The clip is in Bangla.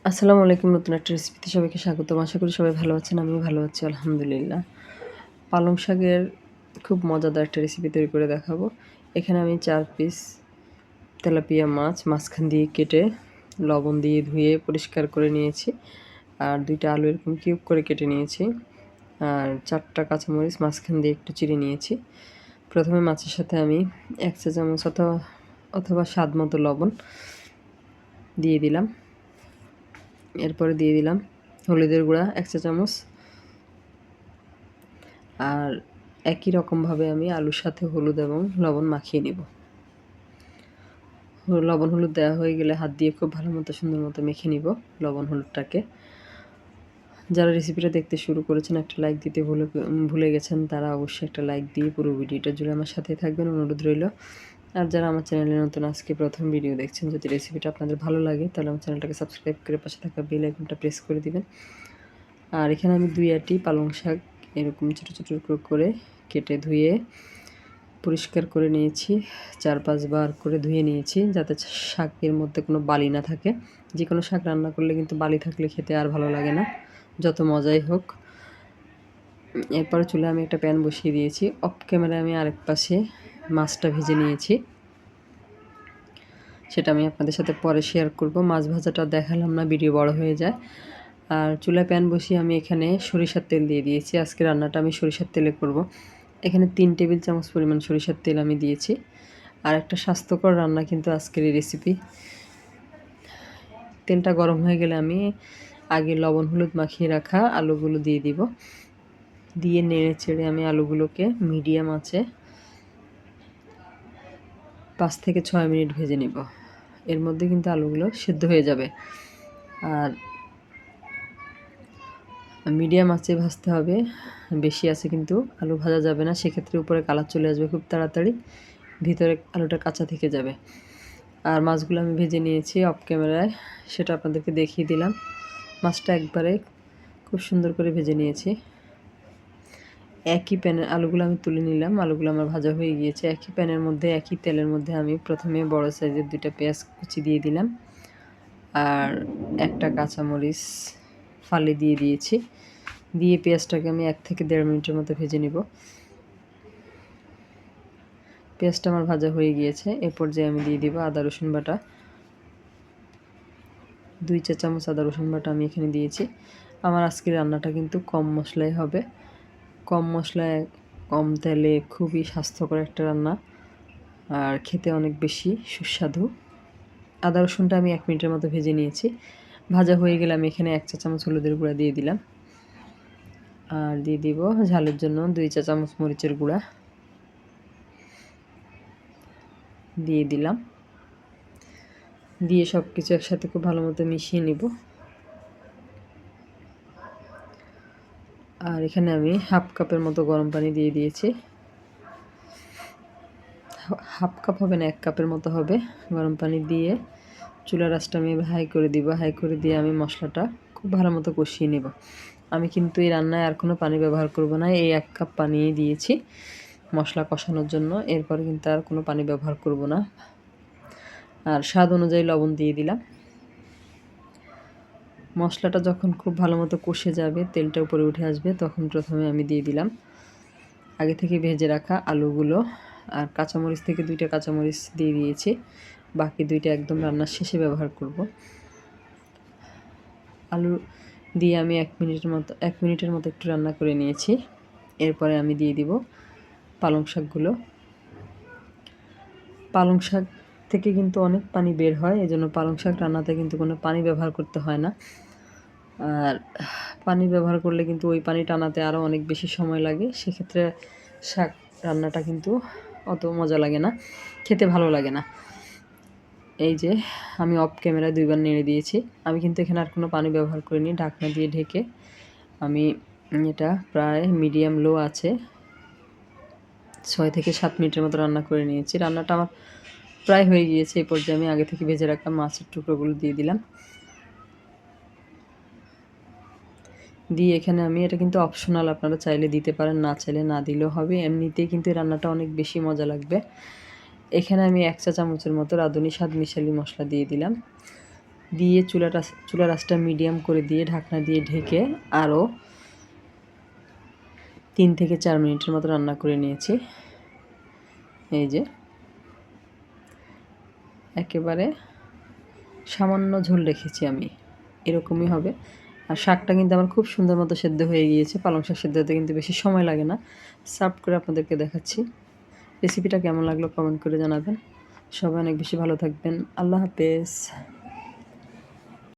আসসালামু আলাইকুম। নতুন একটা রেসিপিতে সবাইকে স্বাগতম। আশা করি সবাই ভালো আছেন। আমিও ভালো আছি আলহামদুলিল্লাহ। পালং শাকের খুব মজাদার একটা রেসিপি তৈরি করে দেখাবো। এখানে আমি ৪ পিস তেলাপিয়া মাছ মাঝখান দিয়ে কেটে লবণ দিয়ে ধুয়ে পরিষ্কার করে নিয়েছি। আর ২ টা আলু এরকম কিউব করে কেটে নিয়েছি। আর ৪ টা কাঁচামরিচ মাঝখান দিয়ে একটু চিড়ে নিয়েছি। প্রথমে মাছের সাথে আমি ১ চা চামচ অথবা স্বাদ মতো লবণ দিয়ে দিলাম। এরপরে দিয়ে দিলাম হলুদের গুঁড়া ১ চা চামচ। আর একই রকমভাবে আমি আলুর সাথে হলুদ এবং লবণ মাখিয়ে নিব। লবণ হলুদ দেওয়া হয়ে গেলে হাত দিয়ে খুব ভালো মতো সুন্দর মতো মেখে নিব লবণ হলুদটাকে। যারা রেসিপিটা দেখতে শুরু করেছেন একটা লাইক দিতে ভুলে গেছেন তারা অবশ্যই একটা লাইক দিয়ে পুরো ভিডিওটা জুড়ে আমার সাথেই থাকবেন, অনুরোধ রইল। আর যারা আমার চ্যানেলে নতুন আজকে প্রথম ভিডিও দেখছেন, যদি রেসিপিটা আপনাদের ভালো লাগে তাহলে আমার চ্যানেলটাকে সাবস্ক্রাইব করে পাশে থাকা বেল আইকনটা প্রেস করে দিবেন। আর এখানে আমি ২ আঁটি পালং শাক এরকম ছোটো ছোটো করে কেটে ধুয়ে পরিষ্কার করে নিয়েছি। ৪-৫ বার করে ধুয়ে নিয়েছি যাতে শাকের মধ্যে কোনো বালি না থাকে। যে কোনো শাক রান্না করলে কিন্তু বালি থাকলে খেতে আর ভালো লাগে না, যত মজাই হোক। এরপরে চুলায় আমি একটা প্যান বসিয়ে দিয়েছি। অফ ক্যামেরায় আমি আরেক পাশে মাছটা ভেজে নিয়েছি, সেটা আমি আপনাদের সাথে পরে শেয়ার করব। মাছ ভাজাটা দেখালাম না, ভিডিও বড় হয়ে যায়। আর চুলায় প্যান বসিয়ে আমি এখানে সরিষার তেল দিয়ে দিয়েছি। আজকে রান্নাটা আমি সরিষার তেলে করব। এখানে ৩ টেবিল চামচ পরিমাণ সরিষার তেল আমি দিয়েছি। আর একটা স্বাস্থ্যকর রান্না কিন্তু আজকের এই রেসিপি। তেলটা গরম হয়ে গেলে আমি আগে লবণ হলুদ মাখিয়ে রাখা আলুগুলো দিয়ে দিব। দিয়ে নেড়ে চেড়ে আমি আলুগুলোকে মিডিয়াম আঁচে ৫ থেকে ৬ মিনিট ভেজে নিব। এর মধ্যে কিন্তু আলুগুলো সেদ্ধ হয়ে যাবে। আর মিডিয়াম আঁচে ভাজতে হবে, বেশি আছে কিন্তু আলু ভাজা যাবে না, সেক্ষেত্রে উপরে কালার চলে আসবে খুব তাড়াতাড়ি, ভিতরে আলুটা কাঁচা থেকে যাবে। আর মাছগুলো আমি ভেজে নিয়েছি অফ ক্যামেরায়, সেটা আপনাদেরকে দেখিয়ে দিলাম। মাছটা একবারে খুব সুন্দর করে ভেজে নিয়েছি। একই প্যানে আলুগুলো আমি তুলে নিলাম, আলুগুলো আমার ভাজা হয়ে গিয়েছে। একই প্যানের মধ্যে একই তেলের মধ্যে আমি প্রথমে বড় সাইজের ২ টা পেঁয়াজ কুচি দিয়ে দিলাম। আর একটা কাঁচামরিচ ফালি দিয়ে দিয়েছি। দিয়ে পেঁয়াজটাকে আমি ১ থেকে ১.৫ মিনিটের মতো ভেজে নিব। পেঁয়াজটা আমার ভাজা হয়ে গিয়েছে। এ পর্যায়ে আমি দিয়ে দিব আদা রসুন বাটা। ২ চা চামচ আদা রসুন বাটা আমি এখানে দিয়েছি। আমার আজকের রান্নাটা কিন্তু কম মশলায় হবে। কম মশলায় কম তেলে খুবই স্বাস্থ্যকর একটা রান্না, আর খেতে অনেক বেশি সুস্বাদু। আদা রসুনটা আমি ১ মিনিটের মতো ভেজে নিয়েছি। ভাজা হয়ে গেলে আমি এখানে ১ চা চামচ হলুদের গুঁড়া দিয়ে দিলাম। আর দিয়ে দিব ঝালের জন্য ২ চা চামচ মরিচের গুঁড়া দিয়ে দিলাম। দিয়ে সব কিছু একসাথে খুব ভালো মতো মিশিয়ে নিব। আর এখানে আমি হাফ কাপের মতো গরম পানি দিয়ে দিয়েছি। হাফ কাপ হবে না, ১ কাপের মতো হবে গরম পানি দিয়ে চুলার আঁচটা আমি হাই করে দিব। হাই করে দিয়ে আমি মশলাটা খুব ভালো মতো কষিয়ে নেব। আমি কিন্তু এই রান্নায় আর কোনো পানি ব্যবহার করব না। এই ১ কাপ পানি দিয়েছি মশলা কষানোর জন্য, এরপরে কিন্তু আর কোনো পানি ব্যবহার করব না। আর স্বাদ অনুযায়ী লবণ দিয়ে দিলাম। মশলাটা যখন খুব ভালো মতো কষে যাবে, তেলটা উপরে উঠে আসবে, তখন প্রথমে আমি দিয়ে দিলাম আগে থেকে ভেজে রাখা আলুগুলো। আর কাঁচামরিচ থেকে ২ টা কাঁচামরিচ দিয়ে দিয়েছি, বাকি ২ টা একদম রান্নার শেষে ব্যবহার করব। আলু দিয়ে আমি ১ মিনিটের মতো একটু রান্না করে নিয়েছি। এরপরে আমি দিয়ে দিব পালং শাকগুলো। পালং শাক থেকে কিন্তু অনেক পানি বের হয়, এজন্য পালং শাক রান্নাতে কিন্তু কোনো পানি ব্যবহার করতে হয় না। আর পানি ব্যবহার করলে কিন্তু ওই পানি টানাতে আরও অনেক বেশি সময় লাগে, সেক্ষেত্রে শাক রান্নাটা কিন্তু অত মজা লাগে না, খেতে ভালো লাগে না। এই যে আমি অফ ক্যামেরায় ২ বার নেড়ে দিয়েছি। আমি কিন্তু এখানে আর কোনো পানি ব্যবহার করিনি। ঢাকনা দিয়ে ঢেকে আমি এটা প্রায় মিডিয়াম লো আছে ৬ থেকে ৭ মিনিটের মতো রান্না করে নিয়েছি। রান্নাটা আমার প্রায় হয়ে গিয়েছে। এই পর্যায়ে আমি আগে থেকে ভেজে রাখা মাছের টুকরোগুলো দিয়ে দিলাম। দিয়ে এখানে আমি, এটা কিন্তু অপশনাল, আপনারা চাইলে দিতে পারেন, না চাইলে না দিলেও হবে। এমনিতেই কিন্তু এই রান্নাটা অনেক বেশি মজা লাগবে। এখানে আমি ১ চা চামচের মতো রাঁধুনি স্বাদ মিশালি মশলা দিয়ে দিলাম। দিয়ে চুলার আঁচটা মিডিয়াম করে দিয়ে ঢাকনা দিয়ে ঢেকে আরও 3 থেকে 4 মিনিটের মতো রান্না করে নিয়েছি। এই যে একেবারে সামান্য ঝোল রেখেছি আমি, এরকমই হবে। আর শাকটা কিন্তু আমার খুব সুন্দর মতো সেদ্ধ হয়ে গিয়েছে। পালং শাক সেদ্ধ হতে কিন্তু বেশি সময় লাগে না। সার্ভ করে আপনাদেরকে দেখাচ্ছি। রেসিপিটা কেমন লাগলো কমেন্ট করে জানাবেন। সবাই অনেক বেশি ভালো থাকবেন। আল্লাহ হাফেজ।